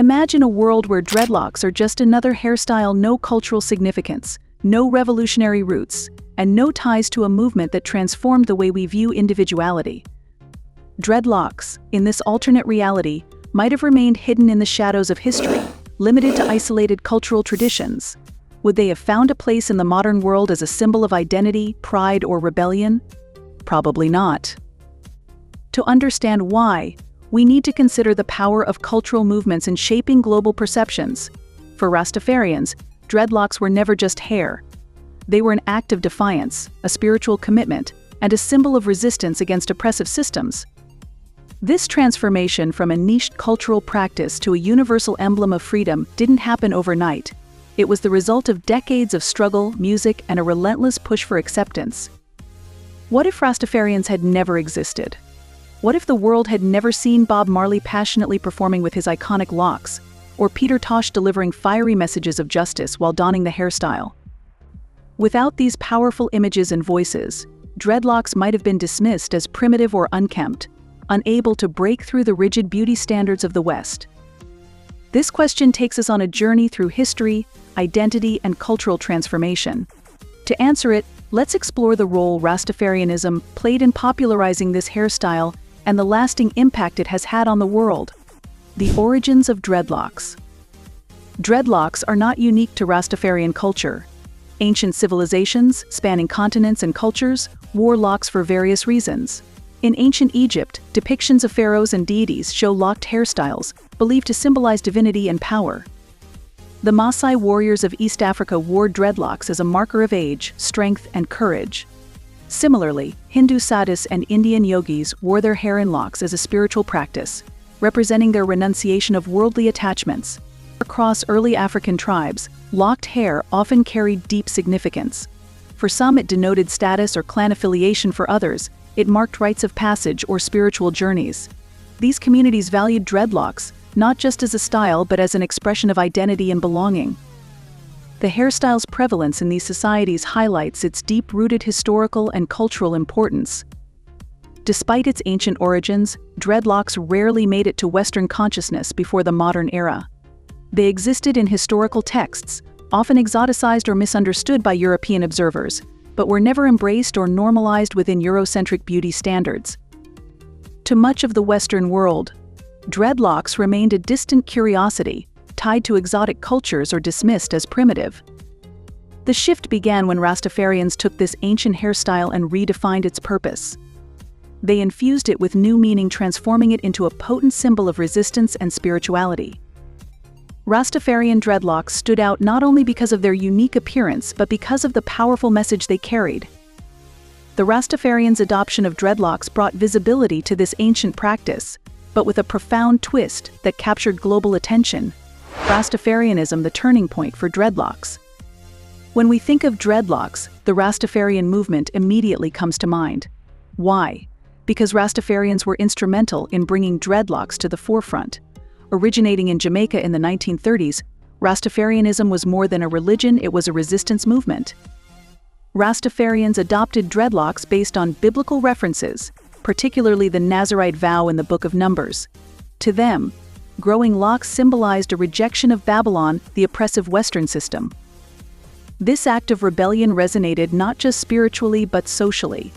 Imagine a world where dreadlocks are just another hairstyle, no cultural significance, no revolutionary roots, and no ties to a movement that transformed the way we view individuality. Dreadlocks, in this alternate reality, might have remained hidden in the shadows of history, limited to isolated cultural traditions. Would they have found a place in the modern world as a symbol of identity, pride, or rebellion? Probably not. To understand why, we need to consider the power of cultural movements in shaping global perceptions. For Rastafarians, dreadlocks were never just hair. They were an act of defiance, a spiritual commitment, and a symbol of resistance against oppressive systems. This transformation from a niched cultural practice to a universal emblem of freedom didn't happen overnight. It was the result of decades of struggle, music, and a relentless push for acceptance. What if Rastafarians had never existed? What if the world had never seen Bob Marley passionately performing with his iconic locks, or Peter Tosh delivering fiery messages of justice while donning the hairstyle? Without these powerful images and voices, dreadlocks might have been dismissed as primitive or unkempt, unable to break through the rigid beauty standards of the West. This question takes us on a journey through history, identity, and cultural transformation. To answer it, let's explore the role Rastafarianism played in popularizing this hairstyle and the lasting impact it has had on the world. The origins of dreadlocks. Dreadlocks are not unique to Rastafarian culture. Ancient civilizations, spanning continents and cultures, wore locks for various reasons. In ancient Egypt, depictions of pharaohs and deities show locked hairstyles, believed to symbolize divinity and power. The Maasai warriors of East Africa wore dreadlocks as a marker of age, strength, and courage. Similarly, Hindu sadhus and Indian yogis wore their hair in locks as a spiritual practice, representing their renunciation of worldly attachments. Across early African tribes, locked hair often carried deep significance. For some, it denoted status or clan affiliation. For others, it marked rites of passage or spiritual journeys. These communities valued dreadlocks not just as a style but as an expression of identity and belonging. The hairstyle's prevalence in these societies highlights its deep-rooted historical and cultural importance. Despite its ancient origins, dreadlocks rarely made it to Western consciousness before the modern era. They existed in historical texts, often exoticized or misunderstood by European observers, but were never embraced or normalized within Eurocentric beauty standards. To much of the Western world, dreadlocks remained a distant curiosity, tied to exotic cultures or dismissed as primitive. The shift began when Rastafarians took this ancient hairstyle and redefined its purpose. They infused it with new meaning, transforming it into a potent symbol of resistance and spirituality. Rastafarian dreadlocks stood out not only because of their unique appearance but because of the powerful message they carried. The Rastafarians' adoption of dreadlocks brought visibility to this ancient practice, but with a profound twist that captured global attention. Rastafarianism, the turning point for dreadlocks. When we think of dreadlocks, the Rastafarian movement immediately comes to mind. Why? Because Rastafarians were instrumental in bringing dreadlocks to the forefront. Originating in Jamaica in the 1930s, Rastafarianism was more than a religion, it was a resistance movement. Rastafarians adopted dreadlocks based on biblical references, particularly the Nazirite vow in the Book of Numbers. To them, growing locks symbolized a rejection of Babylon, the oppressive Western system. This act of rebellion resonated not just spiritually but socially.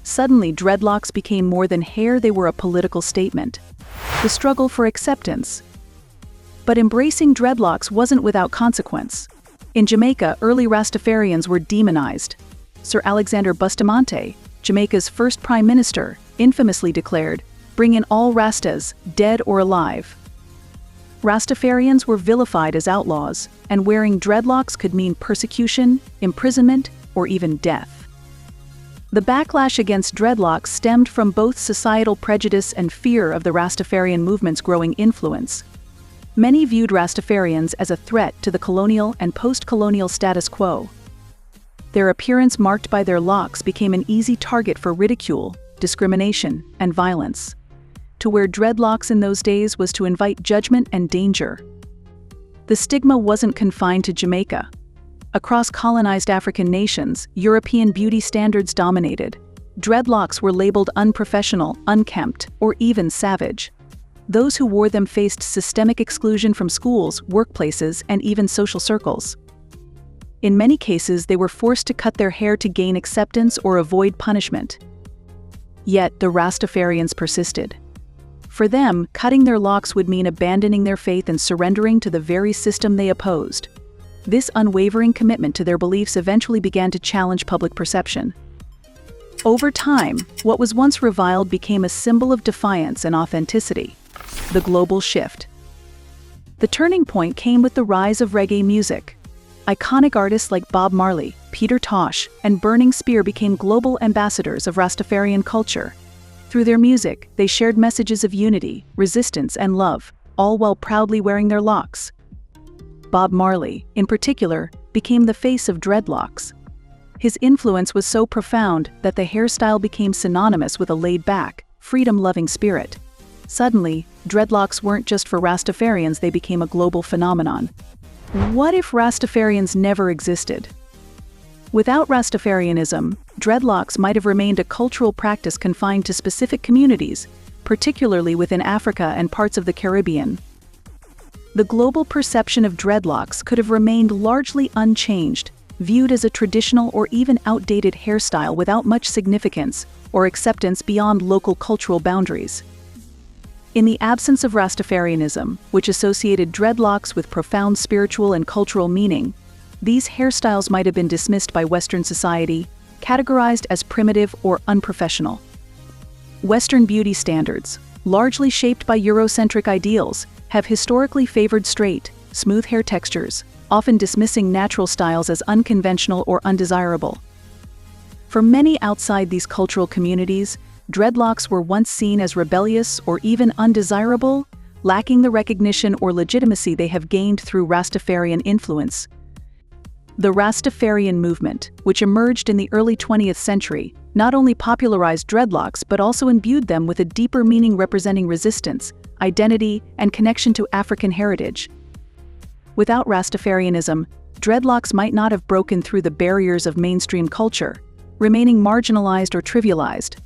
Suddenly, dreadlocks became more than hair, they were a political statement. The struggle for acceptance. But embracing dreadlocks wasn't without consequence. In Jamaica, early Rastafarians were demonized. Sir Alexander Bustamante, Jamaica's first prime minister, infamously declared, "Bring in all Rastas, dead or alive." Rastafarians were vilified as outlaws, and wearing dreadlocks could mean persecution, imprisonment, or even death. The backlash against dreadlocks stemmed from both societal prejudice and fear of the Rastafarian movement's growing influence. Many viewed Rastafarians as a threat to the colonial and post-colonial status quo. Their appearance marked by their locks became an easy target for ridicule, discrimination, and violence. To wear dreadlocks in those days was to invite judgment and danger. The stigma wasn't confined to Jamaica. Across colonized African nations, European beauty standards dominated. Dreadlocks were labeled unprofessional, unkempt, or even savage. those who wore them faced systemic exclusion from schools, workplaces, and even social circles. In many cases, they were forced to cut their hair to gain acceptance or avoid punishment. Yet, the Rastafarians persisted. For them, cutting their locks would mean abandoning their faith and surrendering to the very system they opposed. This unwavering commitment to their beliefs eventually began to challenge public perception. Over time, what was once reviled became a symbol of defiance and authenticity. The global shift. The turning point came with the rise of reggae music. Iconic artists like Bob Marley, Peter Tosh, and Burning Spear became global ambassadors of Rastafarian culture. Through their music, they shared messages of unity, resistance, and love, all while proudly wearing their locks. Bob Marley, in particular, became the face of dreadlocks. His influence was so profound that the hairstyle became synonymous with a laid-back, freedom-loving spirit. Suddenly, dreadlocks weren't just for Rastafarians, they became a global phenomenon. What if Rastafarians never existed? Without Rastafarianism, dreadlocks might have remained a cultural practice confined to specific communities, particularly within Africa and parts of the Caribbean. The global perception of dreadlocks could have remained largely unchanged, viewed as a traditional or even outdated hairstyle without much significance or acceptance beyond local cultural boundaries. In the absence of Rastafarianism, which associated dreadlocks with profound spiritual and cultural meaning, these hairstyles might have been dismissed by Western society, categorized as primitive or unprofessional. Western beauty standards, largely shaped by Eurocentric ideals, have historically favored straight, smooth hair textures, often dismissing natural styles as unconventional or undesirable. For many outside these cultural communities, dreadlocks were once seen as rebellious or even undesirable, lacking the recognition or legitimacy they have gained through Rastafarian influence. The Rastafarian movement, which emerged in the early 20th century, not only popularized dreadlocks but also imbued them with a deeper meaning representing resistance, identity, and connection to African heritage. Without Rastafarianism, dreadlocks might not have broken through the barriers of mainstream culture, remaining marginalized or trivialized.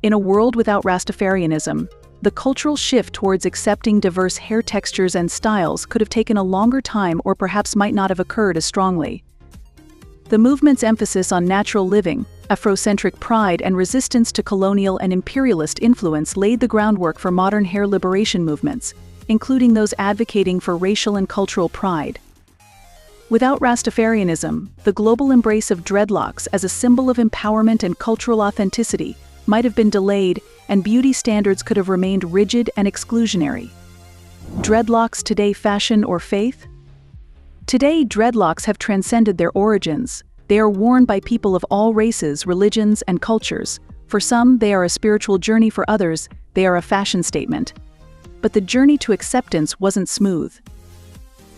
In a world without Rastafarianism, the cultural shift towards accepting diverse hair textures and styles could have taken a longer time or perhaps might not have occurred as strongly. The movement's emphasis on natural living, Afrocentric pride, and resistance to colonial and imperialist influence laid the groundwork for modern hair liberation movements, including those advocating for racial and cultural pride. Without Rastafarianism, the global embrace of dreadlocks as a symbol of empowerment and cultural authenticity might have been delayed, and beauty standards could have remained rigid and exclusionary. Dreadlocks today, fashion or faith? Today, dreadlocks have transcended their origins. They are worn by people of all races, religions, and cultures. For some, they are a spiritual journey. For others, they are a fashion statement. But the journey to acceptance wasn't smooth.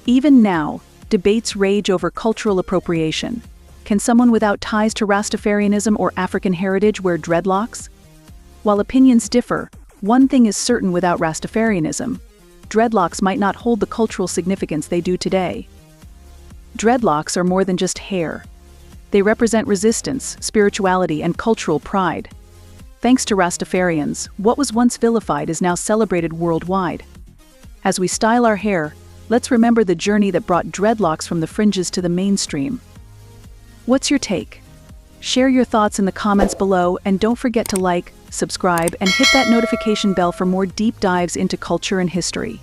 Even now, debates rage over cultural appropriation. Can someone without ties to Rastafarianism or African heritage wear dreadlocks? While opinions differ, one thing is certain: without Rastafarianism, dreadlocks might not hold the cultural significance they do today. Dreadlocks are more than just hair. They represent resistance, spirituality, and cultural pride. Thanks to Rastafarians, what was once vilified is now celebrated worldwide. As we style our hair, let's remember the journey that brought dreadlocks from the fringes to the mainstream. What's your take? Share your thoughts in the comments below, and don't forget to like, subscribe, and hit that notification bell for more deep dives into culture and history.